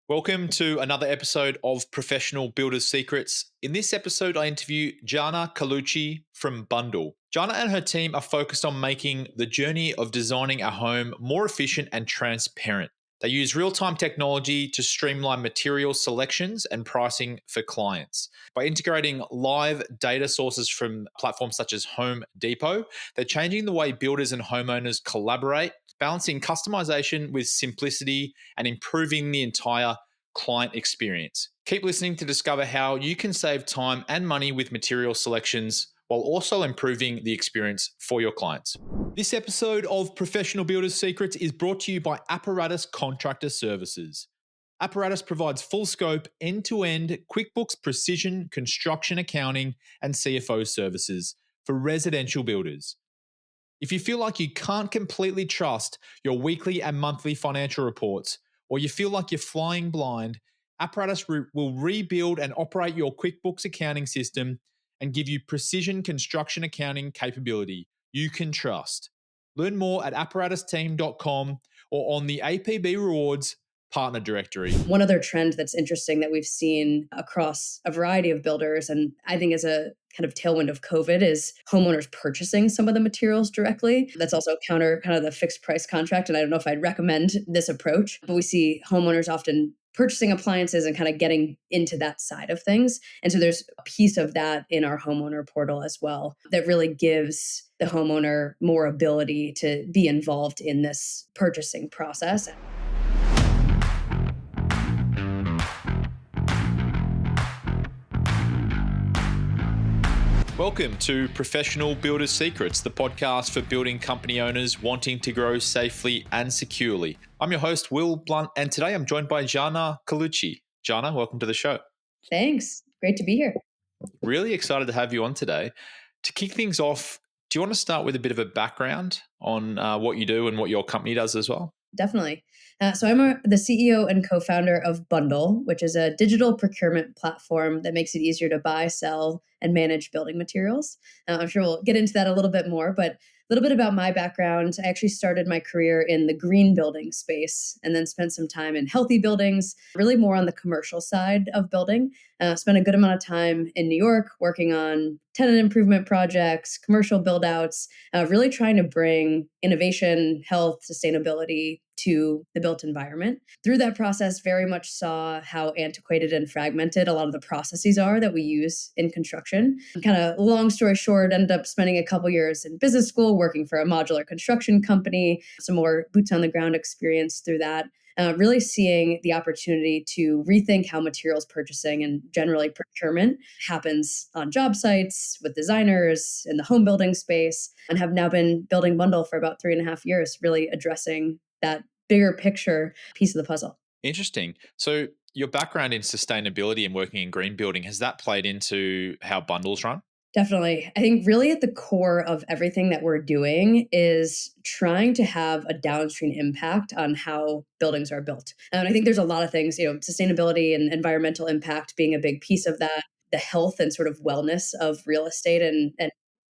Welcome to another episode of Professional Builders Secrets. In this episode, I interview Janna Colucci from Bundle. Janna and her team are focused on making the journey of designing a home more efficient and transparent. They use real-time technology to streamline material selections and pricing for clients. By integrating live data sources from platforms such as Home Depot, they're changing the way builders and homeowners collaborate, balancing customization with simplicity and improving the entire client experience. Keep listening to discover how you can save time and money with material selections while also improving the experience for your clients. This episode of Professional Builders Secrets is brought to you by Apparatus Contractor Services. Apparatus provides full scope, end-to-end QuickBooks precision construction accounting and CFO services for residential builders. If you feel like you can't completely trust your weekly and monthly financial reports, or you feel like you're flying blind, Apparatus will rebuild and operate your QuickBooks accounting system and give you precision construction accounting capability you can trust. Learn more at apparatusteam.com or on the APB Rewards partner directory. One other trend that's interesting that we've seen across a variety of builders, and I think as a kind of tailwind of COVID, is homeowners purchasing some of the materials directly. That's also counter kind of the fixed price contract. And I don't know if I'd recommend this approach, but we see homeowners often purchasing appliances and kind of getting into that side of things. And so there's a piece of that in our homeowner portal as well that really gives the homeowner more ability to be involved in this purchasing process. Welcome to Professional Builders Secrets, the podcast for building company owners wanting to grow safely and securely. I'm your host, Will Blunt, and today I'm joined by Janna Colucci. Janna, welcome to the show. Thanks. Great to be here. Really excited to have you on today. To kick things off, do you want to start with a bit of a background on what you do and what your company does as well? Definitely. So I'm the CEO and co-founder of Bundle, which is a digital procurement platform that makes it easier to buy, sell, and manage building materials. I'm sure we'll get into that a little bit more, but a little bit about my background. I actually started my career in the green building space and then spent some time in healthy buildings, really more on the commercial side of building. Spent a good amount of time in New York working on tenant improvement projects, commercial build-outs, really trying to bring innovation, health, sustainability to the built environment. Through that process, very much saw how antiquated and fragmented a lot of the processes are that we use in construction. Kind of long story short, ended up spending a couple years in business school working for a modular construction company, some more boots on the ground experience through that. Really seeing the opportunity to rethink how materials purchasing and generally procurement happens on job sites with designers in the home building space, and have now been building Bundle for about 3.5 years, really addressing that bigger picture piece of the puzzle. Interesting. So your background in sustainability and working in green building, has that played into how Bundles run? Definitely. I think really at the core of everything that we're doing is trying to have a downstream impact on how buildings are built. And I think there's a lot of things, sustainability and environmental impact being a big piece of that, the health and sort of wellness of real estate and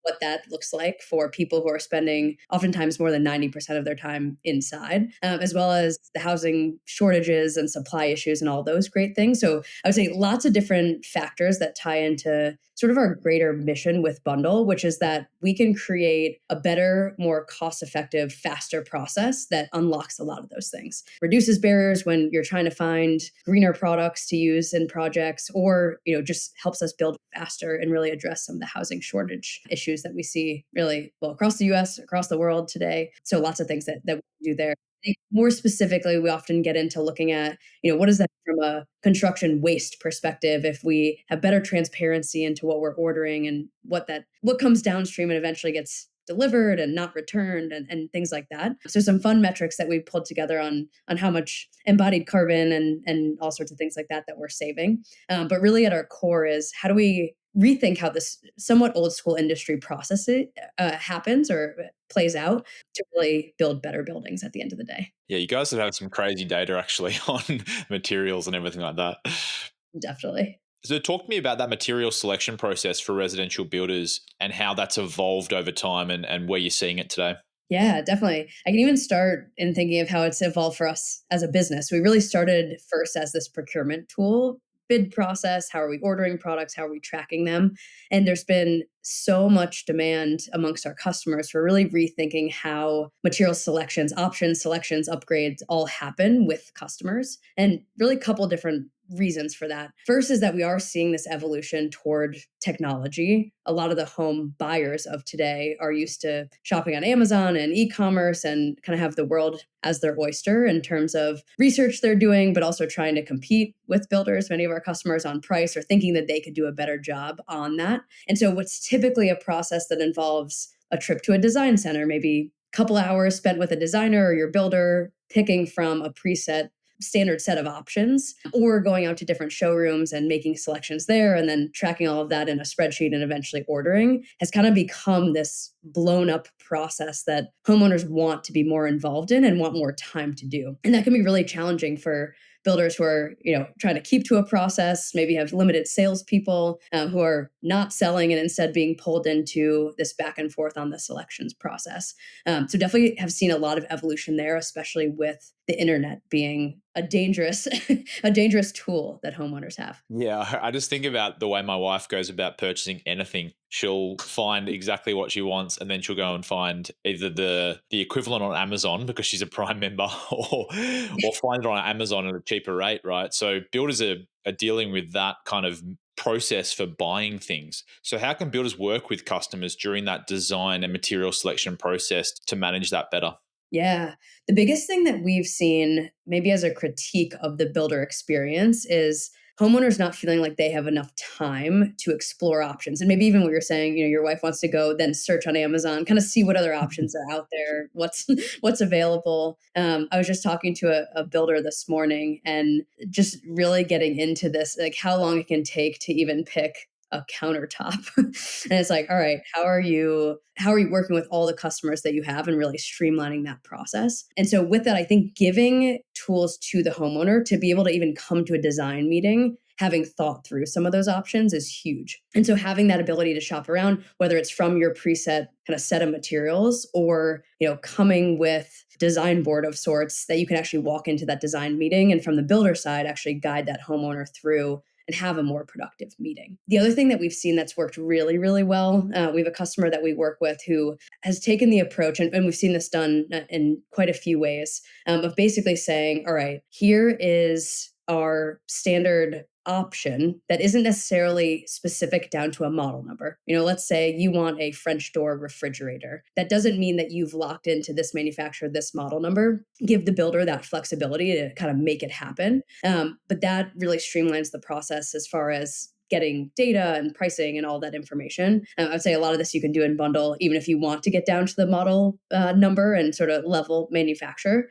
what that looks like for people who are spending oftentimes more than 90% of their time inside, as well as the housing shortages and supply issues and all those great things. So I would say lots of different factors that tie into sort of our greater mission with Bundle, which is that we can create a better, more cost-effective, faster process that unlocks a lot of those things. Reduces barriers when you're trying to find greener products to use in projects, or just helps us build faster and really address some of the housing shortage issues that we see really across the US, across the world today. So lots of things that we do there. I think more specifically, we often get into looking at, what is that from a construction waste perspective, if we have better transparency into what we're ordering and what comes downstream and eventually gets delivered and not returned and things like that. So some fun metrics that we pulled together on how much embodied carbon and all sorts of things like that we're saving. But really at our core is how do we rethink how this somewhat old school industry process happens or plays out to really build better buildings at the end of the day. Yeah, you guys have had some crazy data actually on materials and everything like that. Definitely. So talk to me about that material selection process for residential builders and how that's evolved over time and where you're seeing it today. Yeah, definitely. I can even start in thinking of how it's evolved for us as a business. We really started first as this procurement tool, bid process. How are we ordering products? How are we tracking them? And there's been so much demand amongst our customers for really rethinking how material selections, options, selections, upgrades all happen with customers, and really a couple different reasons for that. First is that we are seeing this evolution toward technology. A lot of the home buyers of today are used to shopping on Amazon and e-commerce and kind of have the world as their oyster in terms of research they're doing, but also trying to compete with builders, many of our customers, on price, or thinking that they could do a better job on that. And so what's typically a process that involves a trip to a design center, maybe a couple hours spent with a designer or your builder, picking from a preset standard set of options, or going out to different showrooms and making selections there and then tracking all of that in a spreadsheet and eventually ordering, has kind of become this blown up process that homeowners want to be more involved in and want more time to do. And that can be really challenging for builders who are, trying to keep to a process, maybe have limited salespeople who are not selling and instead being pulled into this back and forth on the selections process. So definitely have seen a lot of evolution there, especially with the internet being a dangerous, a dangerous tool that homeowners have. Yeah, I just think about the way my wife goes about purchasing anything. She'll find exactly what she wants, and then she'll go and find either the equivalent on Amazon because she's a Prime member, or find it on Amazon at a cheaper rate, right? So builders are dealing with that kind of process for buying things. So how can builders work with customers during that design and material selection process to manage that better? Yeah. The biggest thing that we've seen, maybe as a critique of the builder experience, is homeowners not feeling like they have enough time to explore options. And maybe even what you're saying, your wife wants to go then search on Amazon, kind of see what other options are out there, what's what's available. I was just talking to a builder this morning and just really getting into this, like how long it can take to even pick a countertop. And it's like, all right, how are you working with all the customers that you have and really streamlining that process? And so with that, I think giving tools to the homeowner to be able to even come to a design meeting having thought through some of those options is huge. And so having that ability to shop around, whether it's from your preset kind of set of materials or, coming with design board of sorts that you can actually walk into that design meeting and from the builder side actually guide that homeowner through and have a more productive meeting. The other thing that we've seen that's worked really, really well, we have a customer that we work with who has taken the approach, and we've seen this done in quite a few ways, of basically saying, all right, here is our standard option that isn't necessarily specific down to a model number. Let's say you want a French door refrigerator. That doesn't mean that you've locked into this manufacturer, this model number. Give the builder that flexibility to kind of make it happen. But that really streamlines the process as far as getting data and pricing and all that information. I'd say a lot of this you can do in bundle, even if you want to get down to the model number and sort of level manufacturer.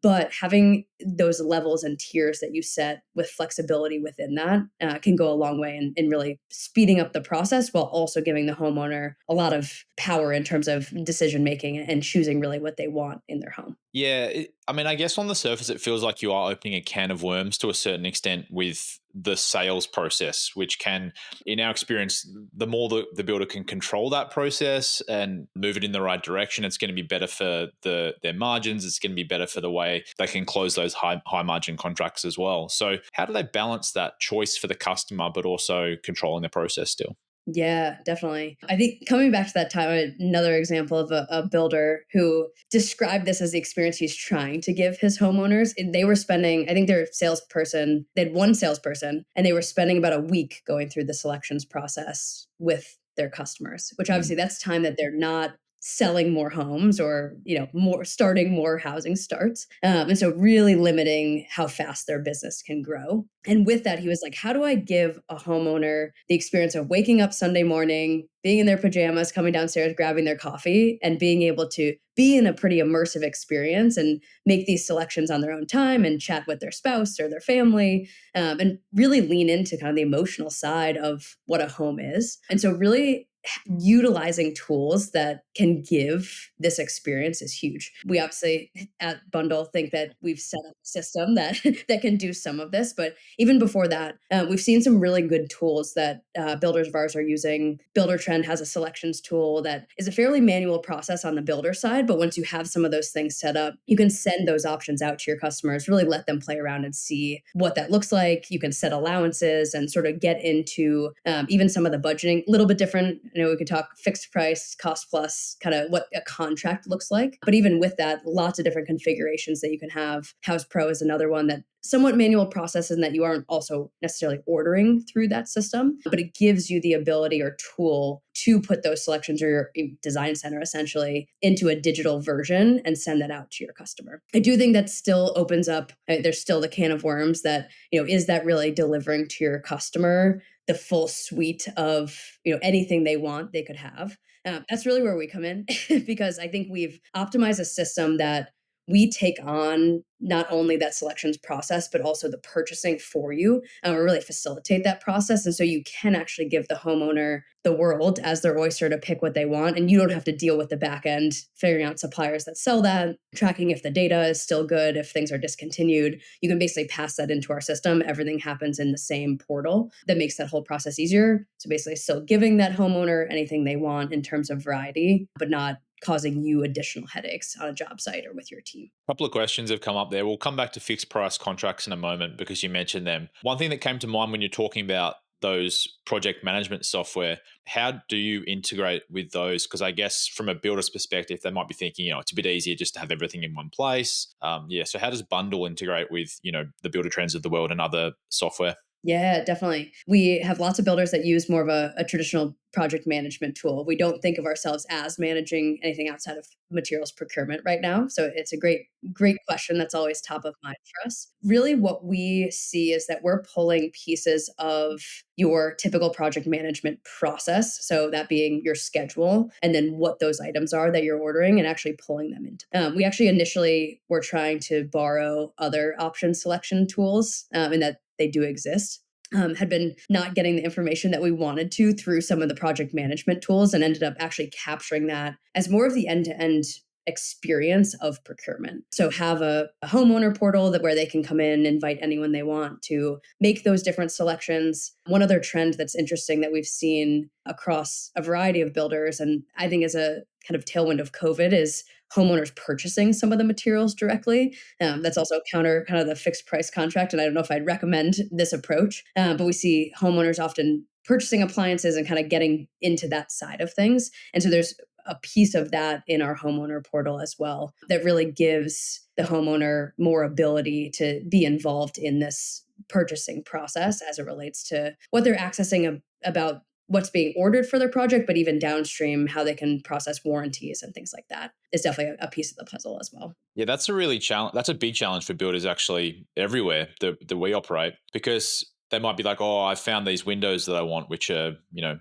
But having those levels and tiers that you set with flexibility within that can go a long way in really speeding up the process while also giving the homeowner a lot of power in terms of decision making and choosing really what they want in their home. Yeah, I guess on the surface, it feels like you are opening a can of worms to a certain extent with the sales process, which can, in our experience, the more the builder can control that process and move it in the right direction, it's going to be better for their margins. It's going to be better for the way they can close those high margin contracts as well. So how do they balance that choice for the customer, but also controlling the process still? Yeah, definitely. I think coming back to that time, another example of a builder who described this as the experience he's trying to give his homeowners. And they were spending, I think their salesperson, they had one salesperson, and they were spending about a week going through the selections process with their customers, which obviously that's time that they're not selling more homes or more starting more housing starts, and so really limiting how fast their business can grow. And with that, he was like, how do I give a homeowner the experience of waking up Sunday morning, being in their pajamas, coming downstairs, grabbing their coffee, and being able to be in a pretty immersive experience and make these selections on their own time and chat with their spouse or their family, and really lean into kind of the emotional side of what a home is. And so really utilizing tools that can give this experience is huge. We obviously at Bundle think that we've set up a system that that can do some of this, but even before that, we've seen some really good tools that builders of ours are using. Builder Trend has a selections tool that is a fairly manual process on the builder side, but once you have some of those things set up, you can send those options out to your customers, really let them play around and see what that looks like. You can set allowances and sort of get into even some of the budgeting, a little bit different. We could talk fixed price, cost plus, kind of what a contract looks like. But even with that, lots of different configurations that you can have. House Pro is another one that somewhat manual process and that you aren't also necessarily ordering through that system, but it gives you the ability or tool to put those selections or your design center essentially into a digital version and send that out to your customer. I do think that still opens up, there's still the can of worms that, is that really delivering to your customer the full suite of, anything they want, they could have. That's really where we come in because I think we've optimized a system that we take on not only that selections process, but also the purchasing for you, or really facilitate that process. And so you can actually give the homeowner the world as their oyster to pick what they want. And you don't have to deal with the back end, figuring out suppliers that sell that, tracking if the data is still good, if things are discontinued. You can basically pass that into our system. Everything happens in the same portal that makes that whole process easier. So basically still giving that homeowner anything they want in terms of variety, but not causing you additional headaches on a job site or with your team. A couple of questions have come up there. We'll come back to fixed price contracts in a moment because you mentioned them. One thing that came to mind when you're talking about those project management software, how do you integrate with those? Because I guess from a builder's perspective, they might be thinking, it's a bit easier just to have everything in one place. So how does Bundle integrate with, the Builder Trends of the world and other software? Yeah, definitely. We have lots of builders that use more of a traditional project management tool. We don't think of ourselves as managing anything outside of materials procurement right now. So it's a great question that's always top of mind for us. Really, what we see is that we're pulling pieces of your typical project management process. So that being your schedule and then what those items are that you're ordering and actually pulling them into. We actually initially were trying to borrow other option selection tools and that they do exist. Had been not getting the information that we wanted to through some of the project management tools and ended up actually capturing that as more of the end-to-end experience of procurement. So have a homeowner portal where they can come in, invite anyone they want to make those different selections. One other trend that's interesting that we've seen across a variety of builders, and I think is a kind of tailwind of COVID, is homeowners purchasing some of the materials directly. That's also counter kind of the fixed price contract. And I don't know if I'd recommend this approach, but we see homeowners often purchasing appliances and kind of getting into that side of things. And so there's a piece of that in our homeowner portal as well that really gives the homeowner more ability to be involved in this purchasing process as it relates to what they're accessing about what's being ordered for their project, but even downstream, how they can process warranties and things like that is definitely a piece of the puzzle as well. Yeah, that's a big challenge for builders actually everywhere that we operate, because they might be like, oh, I found these windows that I want, which are,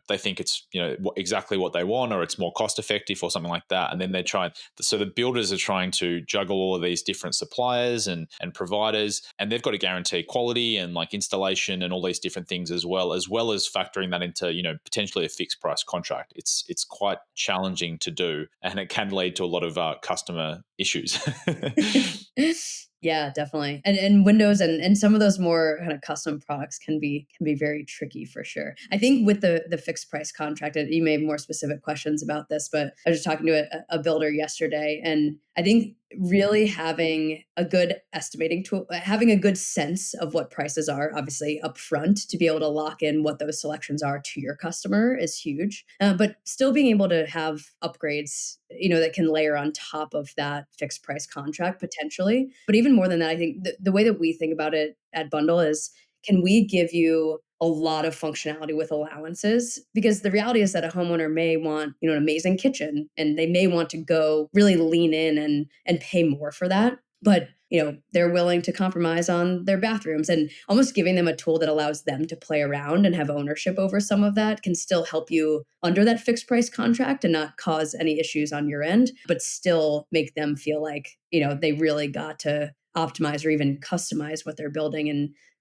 they think it's, exactly what they want, or it's more cost effective or something like that. And then so the builders are trying to juggle all of these different suppliers and providers, and they've got to guarantee quality and like installation and all these different things as well as factoring that into, potentially a fixed price contract. It's quite challenging to do, and it can lead to a lot of customer issues. Yeah, definitely. And Windows and some of those more kind of custom products can be very tricky for sure. I think with the fixed price contract, and you may have more specific questions about this, but I was just talking to a builder yesterday, and I think really having a good estimating tool, having a good sense of what prices are, obviously upfront, to be able to lock in what those selections are to your customer is huge. But still being able to have upgrades, that can layer on top of that fixed price contract potentially. But even more than that, I think the way that we think about it at Bundle is, can we give you a lot of functionality with allowances? Because the reality is that a homeowner may want, an amazing kitchen, and they may want to go really lean in and pay more for that. But, they're willing to compromise on their bathrooms, and almost giving them a tool that allows them to play around and have ownership over some of that can still help you under that fixed price contract and not cause any issues on your end, but still make them feel like, they really got to optimize or even customize what they're building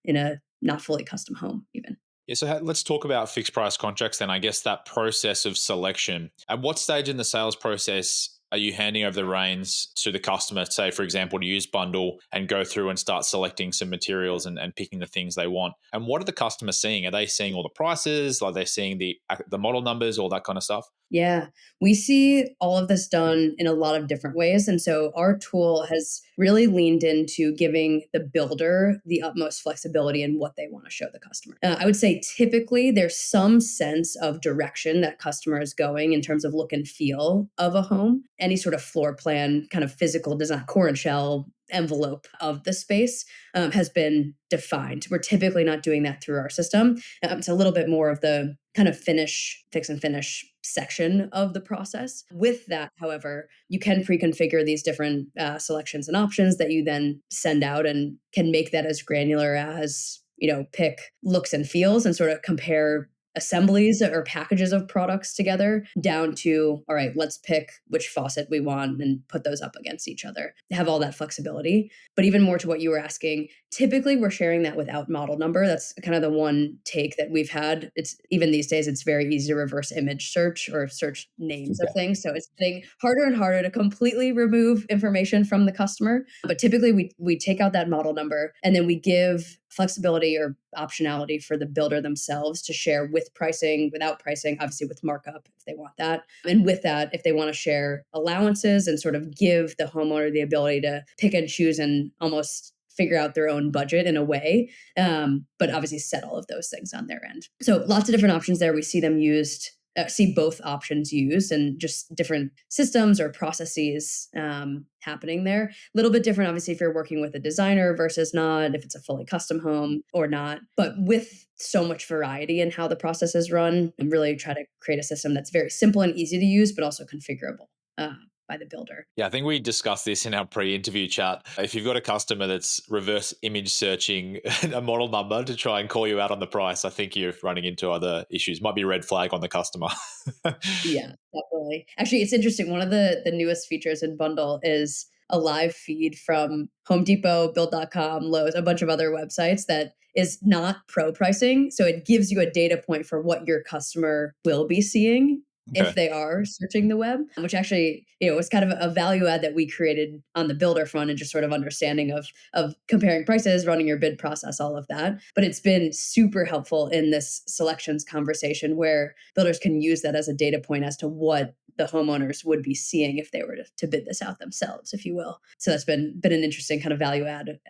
in a not fully custom home even. Yeah, so let's talk about fixed price contracts then. I guess that process of selection. At what stage in the sales process are you handing over the reins to the customer, say, for example, to use Bundle and go through and start selecting some materials and picking the things they want? And what are the customers seeing? Are they seeing all the prices? Are they seeing the model numbers, all that kind of stuff? Yeah, we see all of this done in a lot of different ways. And so our tool has really leaned into giving the builder the utmost flexibility in what they want to show the customer. I would say typically there's some sense of direction that customer is going in terms of look and feel of a home, any sort of floor plan, kind of physical design, core and shell envelope of the space has been defined. We're typically not doing that through our system. It's a little bit more of the kind of fix and finish section of the process. With that, however, you can pre-configure these different selections and options that you then send out and can make that as granular as, pick looks and feels and sort of compare assemblies or packages of products together down to, all right, let's pick which faucet we want and put those up against each other, have all that flexibility. But even more to what you were asking, typically we're sharing that without model number. That's kind of the one take that we've had. It's even these days, it's very easy to reverse image search or search names of things. So it's getting harder and harder to completely remove information from the customer. But typically we take out that model number and then we give flexibility or optionality for the builder themselves to share with pricing, without pricing, obviously with markup if they want that. And with that, if they want to share allowances and sort of give the homeowner the ability to pick and choose and almost figure out their own budget in a way, but obviously set all of those things on their end. So lots of different options there. We see them used, see both options used and just different systems or processes happening there. A little bit different, obviously, if you're working with a designer versus not, if it's a fully custom home or not. But with so much variety in how the process is run, and really try to create a system that's very simple and easy to use, but also configurable by the builder. Yeah, I think we discussed this in our pre-interview chat. If you've got a customer that's reverse image searching a model number to try and call you out on the price, I think you're running into other issues. Might be a red flag on the customer. Yeah, definitely. Actually, it's interesting. One of the newest features in Bundle is a live feed from Home Depot, Build.com, Lowe's, a bunch of other websites that is not pro pricing. So it gives you a data point for what your customer will be seeing if Okay. they are searching the web, which actually, was kind of a value add that we created on the builder front and just sort of understanding of comparing prices, running your bid process, all of that. But it's been super helpful in this selections conversation where builders can use that as a data point as to what the homeowners would be seeing if they were to bid this out themselves, if you will. So that's been an interesting kind of value add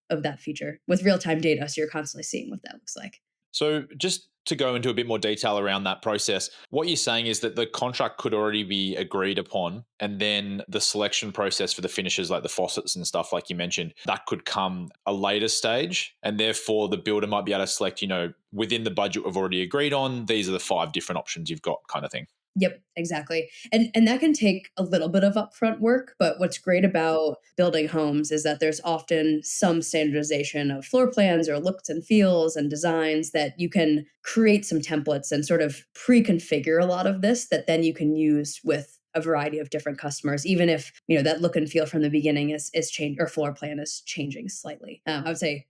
of that feature with real-time data. So you're constantly seeing what that looks like. So just to go into a bit more detail around that process, what you're saying is that the contract could already be agreed upon, and then the selection process for the finishes, like the faucets and stuff, like you mentioned, that could come a later stage. And therefore, the builder might be able to select, within the budget we've already agreed on, these are the 5 different options you've got, kind of thing. Yep, exactly. And that can take a little bit of upfront work, but what's great about building homes is that there's often some standardization of floor plans or looks and feels and designs that you can create some templates and sort of pre-configure a lot of this that then you can use with a variety of different customers, even if that look and feel from the beginning is changed or floor plan is changing slightly. I would say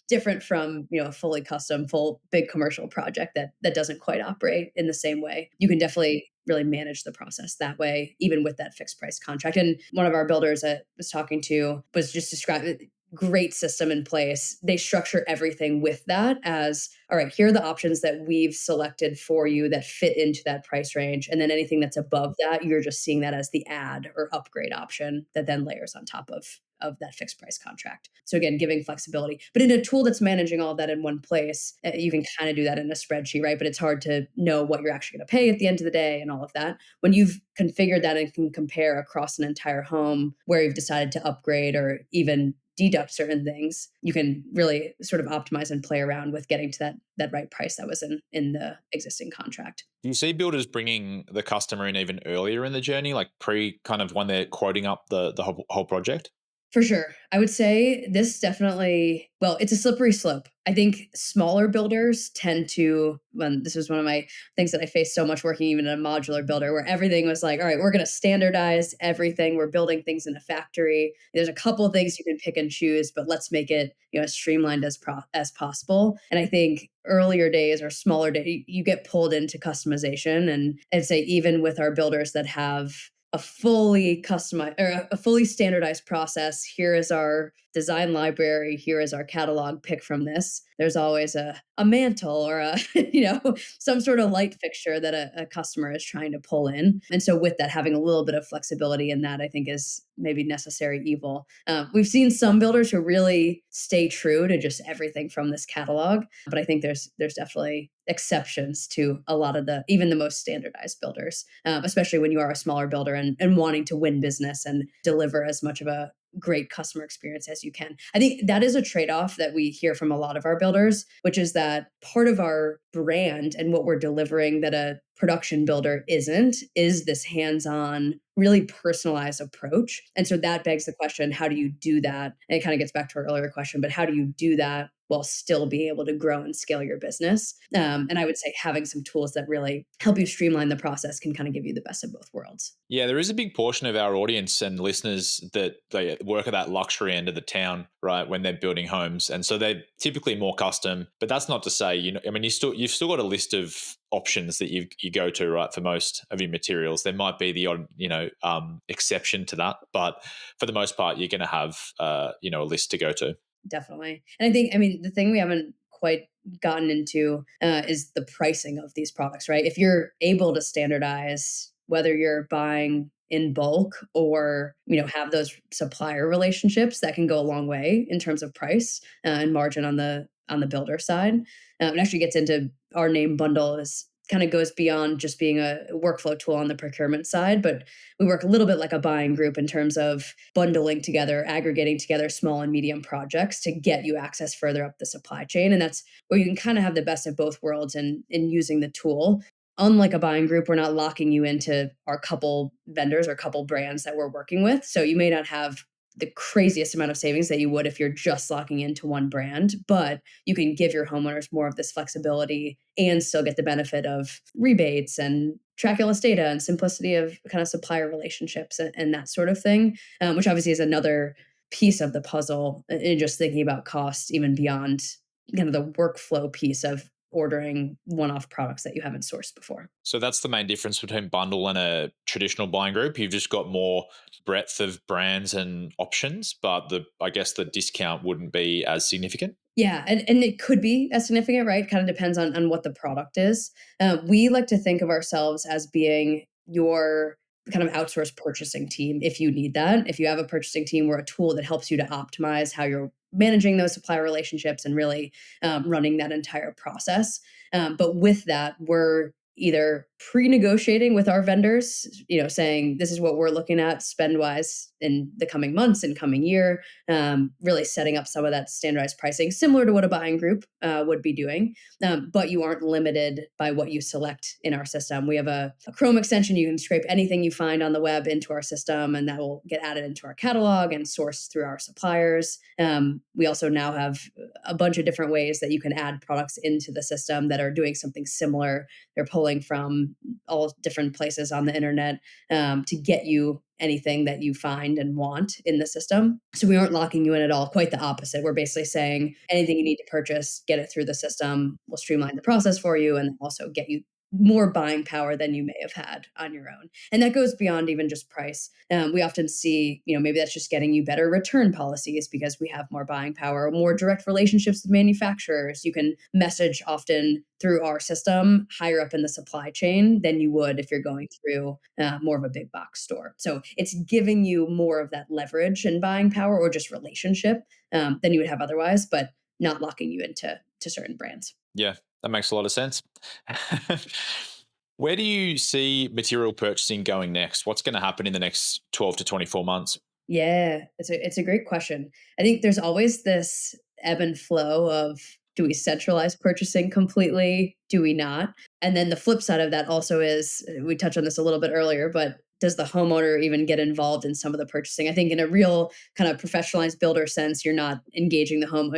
different from a fully custom, full big commercial project that doesn't quite operate in the same way. You can definitely really manage the process that way, even with that fixed price contract. And one of our builders that I was talking to was just describing great system in place. They structure everything with that as, all right, here are the options that we've selected for you that fit into that price range. And then anything that's above that, you're just seeing that as the add or upgrade option that then layers on top of that fixed price contract. So again, giving flexibility, but in a tool that's managing all of that in one place, you can kind of do that in a spreadsheet, right? But it's hard to know what you're actually going to pay at the end of the day and all of that. When you've configured that and can compare across an entire home where you've decided to upgrade or even deduct certain things, you can really sort of optimize and play around with getting to that right price that was in the existing contract. Do you see builders bringing the customer in even earlier in the journey, like pre kind of when they're quoting up the whole project? For sure. I would say this definitely, well, it's a slippery slope. I think smaller builders tend to, when this was one of my things that I faced so much working even in a modular builder, where everything was like, all right, we're going to standardize everything. We're building things in a factory. There's a couple of things you can pick and choose, but let's make it, as streamlined as possible. And I think earlier days or smaller days, you get pulled into customization. And I'd say even with our builders that have a fully customized or a fully standardized process. Here is our design library. Here is our catalog. Pick from this. There's always a mantle or a some sort of light fixture that a customer is trying to pull in. And so with that, having a little bit of flexibility in that, I think is maybe necessary evil. We've seen some builders who really stay true to just everything from this catalog, but I think there's definitely exceptions to a lot of even the most standardized builders, especially when you are a smaller builder and wanting to win business and deliver as much of a great customer experience as you can. I think that is a trade-off that we hear from a lot of our builders, which is that part of our brand and what we're delivering that a production builder isn't is this hands-on, really personalized approach. And so that begs the question, how do you do that? And it kind of gets back to our earlier question, but how do you do that while still being able to grow and scale your business? And I would say having some tools that really help you streamline the process can kind of give you the best of both worlds. Yeah, there is a big portion of our audience and listeners that they work at that luxury end of the town, right, when they're building homes. And so they're typically more custom, but that's not to say, I mean, you've still got a list of options that you go to, right, for most of your materials. There might be the odd, exception to that, but for the most part, you're going to have, a list to go to. Definitely. And I think, I mean, the thing we haven't quite gotten into is the pricing of these products, right? If you're able to standardize, whether you're buying in bulk or have those supplier relationships, that can go a long way in terms of price and margin on the builder side. It actually gets into our name bundle is kind of goes beyond just being a workflow tool on the procurement side, but we work a little bit like a buying group in terms of bundling together, aggregating together small and medium projects to get you access further up the supply chain. And that's where you can kind of have the best of both worlds in using the tool. Unlike a buying group, we're not locking you into our couple vendors or couple brands that we're working with. So you may not have the craziest amount of savings that you would if you're just locking into one brand, but you can give your homeowners more of this flexibility and still get the benefit of rebates and trackless data and simplicity of kind of supplier relationships and that sort of thing, which obviously is another piece of the puzzle in just thinking about cost, even beyond kind of the workflow piece of ordering one-off products that you haven't sourced before. So that's the main difference between bundle and a traditional buying group. You've just got more breadth of brands and options, but I guess the discount wouldn't be as significant. Yeah, and it could be as significant, right? Kind of depends on what the product is. We like to think of ourselves as being your kind of outsourced purchasing team if you need that. If you have a purchasing team, we're a tool that helps you to optimize how you're managing those supplier relationships and really running that entire process. But with that, we're either pre-negotiating with our vendors, saying this is what we're looking at spend-wise in the coming months and coming year, really setting up some of that standardized pricing, similar to what a buying group would be doing. But you aren't limited by what you select in our system. We have a Chrome extension. You can scrape anything you find on the web into our system, and that will get added into our catalog and sourced through our suppliers. We also now have a bunch of different ways that you can add products into the system that are doing something similar. They're pulling from all different places on the internet to get you anything that you find and want in the system. So we aren't locking you in at all. Quite the opposite. We're basically saying anything you need to purchase, get it through the system. We'll streamline the process for you and also get you more buying power than you may have had on your own. And that goes beyond even just price. We often see, maybe that's just getting you better return policies because we have more buying power, more direct relationships with manufacturers. You can message often through our system higher up in the supply chain than you would if you're going through more of a big box store. So it's giving you more of that leverage and buying power or just relationship than you would have otherwise, but not locking you into certain brands. Yeah, that makes a lot of sense. Where do you see material purchasing going next? What's going to happen in the next 12 to 24 months? Yeah, it's a great question. I think there's always this ebb and flow of, do we centralize purchasing completely? Do we not? And then the flip side of that also is, we touched on this a little bit earlier, but does the homeowner even get involved in some of the purchasing? I think in a real kind of professionalized builder sense, you're not engaging the home,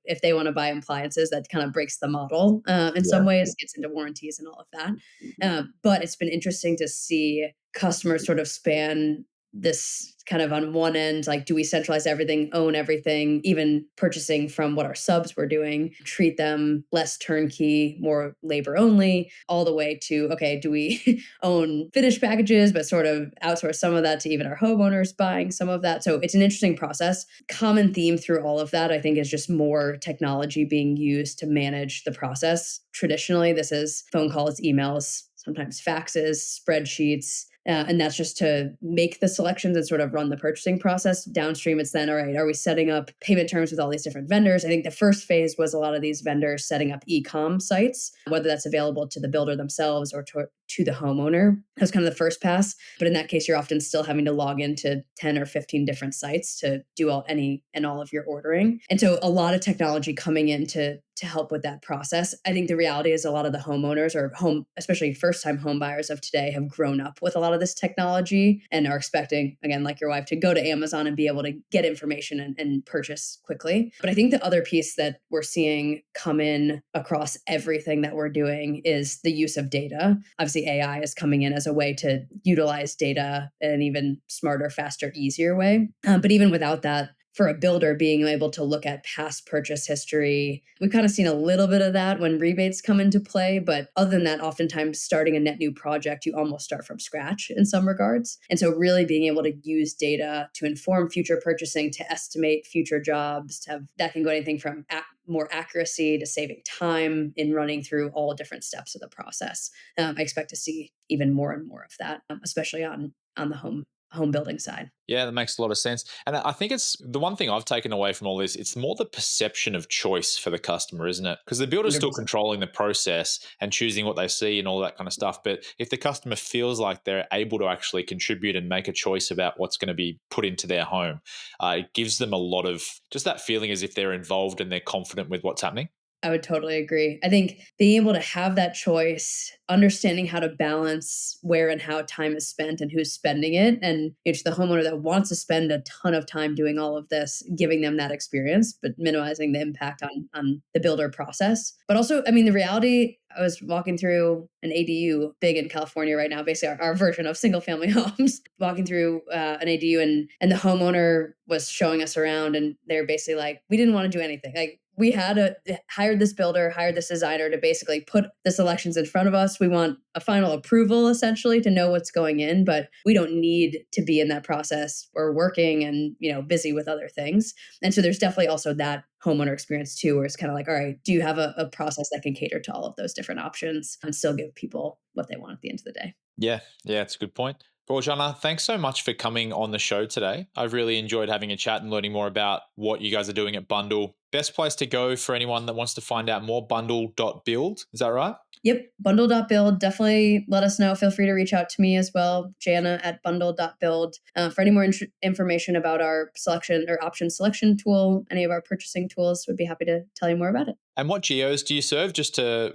if they want to buy appliances, that kind of breaks the model in some Yeah. ways, gets into warranties and all of that. But it's been interesting to see customers sort of span this kind of on one end, like, do we centralize everything, own everything, even purchasing from what our subs were doing, treat them less turnkey, more labor only, all the way to, okay, do we own finished packages, but sort of outsource some of that to even our homeowners buying some of that. So it's an interesting process. Common theme through all of that, I think, is just more technology being used to manage the process. Traditionally, this is phone calls, emails, sometimes faxes, spreadsheets, and that's just to make the selections and sort of run the purchasing process. Downstream, it's then, all right, are we setting up payment terms with all these different vendors? I think the first phase was a lot of these vendors setting up e-com sites, whether that's available to the builder themselves or to the homeowner. That was kind of the first pass. But in that case, you're often still having to log into 10 or 15 different sites to do all of your ordering. And so a lot of technology coming in to help with that process. I think the reality is a lot of the homeowners or especially first-time home buyers of today have grown up with a lot of this technology and are expecting, again, like your wife, to go to Amazon and be able to get information and purchase quickly. But I think the other piece that we're seeing come in across everything that we're doing is the use of data. Obviously, AI is coming in as a way to utilize data in an even smarter, faster, easier way. But even without that, for a builder, being able to look at past purchase history, we've kind of seen a little bit of that when rebates come into play. But other than that, oftentimes starting a net new project, you almost start from scratch in some regards. And so really being able to use data to inform future purchasing, to estimate future jobs, that can go anything from more accuracy to saving time in running through all different steps of the process. I expect to see even more and more of that, especially on the home building side. Yeah, that makes a lot of sense. And I think it's the one thing I've taken away from all this, it's more the perception of choice for the customer, isn't it? Because the builder's still 100%. controlling the process and choosing what they see and all that kind of stuff. But if the customer feels like they're able to actually contribute and make a choice about what's going to be put into their home, it gives them a lot of just that feeling as if they're involved and they're confident with what's happening. I would totally agree. I think being able to have that choice, understanding how to balance where and how time is spent and who's spending it, and it's the homeowner that wants to spend a ton of time doing all of this, giving them that experience, but minimizing the impact on the builder process. But also, I mean, the reality, I was walking through an ADU, big in California right now, basically our version of single family homes, walking through an ADU, and the homeowner was showing us around, and they're basically like, we didn't want to do anything. Like, we had hired this builder, hired this designer to basically put the selections in front of us. We want a final approval, essentially, to know what's going in, but we don't need to be in that process. We're working and, busy with other things. And so there's definitely also that homeowner experience too, where it's kind of like, all right, do you have a process that can cater to all of those different options and still give people what they want at the end of the day? Yeah, it's a good point. Well, Janna, thanks so much for coming on the show today. I've really enjoyed having a chat and learning more about what you guys are doing at Bundle. Best place to go for anyone that wants to find out more, bundle.build. Is that right? Yep, bundle.build. Definitely let us know. Feel free to reach out to me as well, Janna at bundle.build. For any more information about our selection or option selection tool, any of our purchasing tools, would be happy to tell you more about it. And what geos do you serve?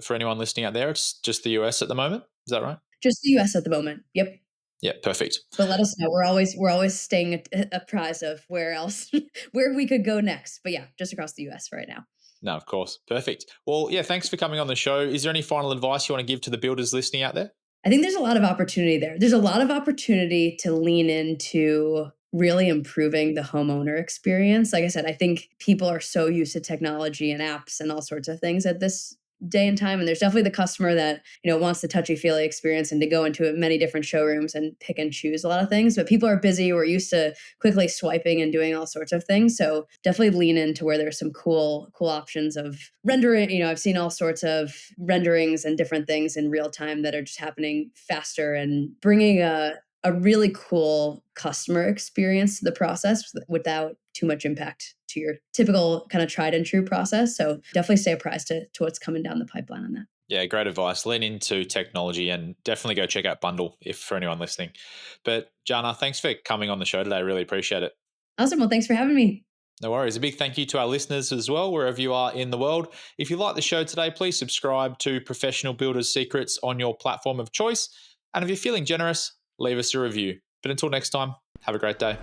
For anyone listening out there, it's just the US at the moment. Is that right? Just the US at the moment. Yep. Yeah, perfect. But let us know. We're always staying apprised of where else where we could go next. But yeah, just across the US right now. No, of course. Perfect. Well, yeah, thanks for coming on the show. Is there any final advice you want to give to the builders listening out there? I think there's a lot of opportunity there. There's a lot of opportunity to lean into really improving the homeowner experience. Like I said, I think people are so used to technology and apps and all sorts of things at this day and time. And there's definitely the customer that, wants the touchy-feely experience and to go into many different showrooms and pick and choose a lot of things. But people are busy. We're used to quickly swiping and doing all sorts of things. So definitely lean into where there's some cool options of rendering. I've seen all sorts of renderings and different things in real time that are just happening faster and bringing a really cool customer experience to the process without too much impact to your typical kind of tried and true process. So definitely stay apprised to what's coming down the pipeline on that. Yeah, great advice. Lean into technology and definitely go check out Bundle for anyone listening. But Janna, thanks for coming on the show today. I really appreciate it. Awesome. Well, thanks for having me. No worries. A big thank you to our listeners as well, wherever you are in the world. If you like the show today, please subscribe to Professional Builders Secrets on your platform of choice. And if you're feeling generous, leave us a review. But until next time, have a great day.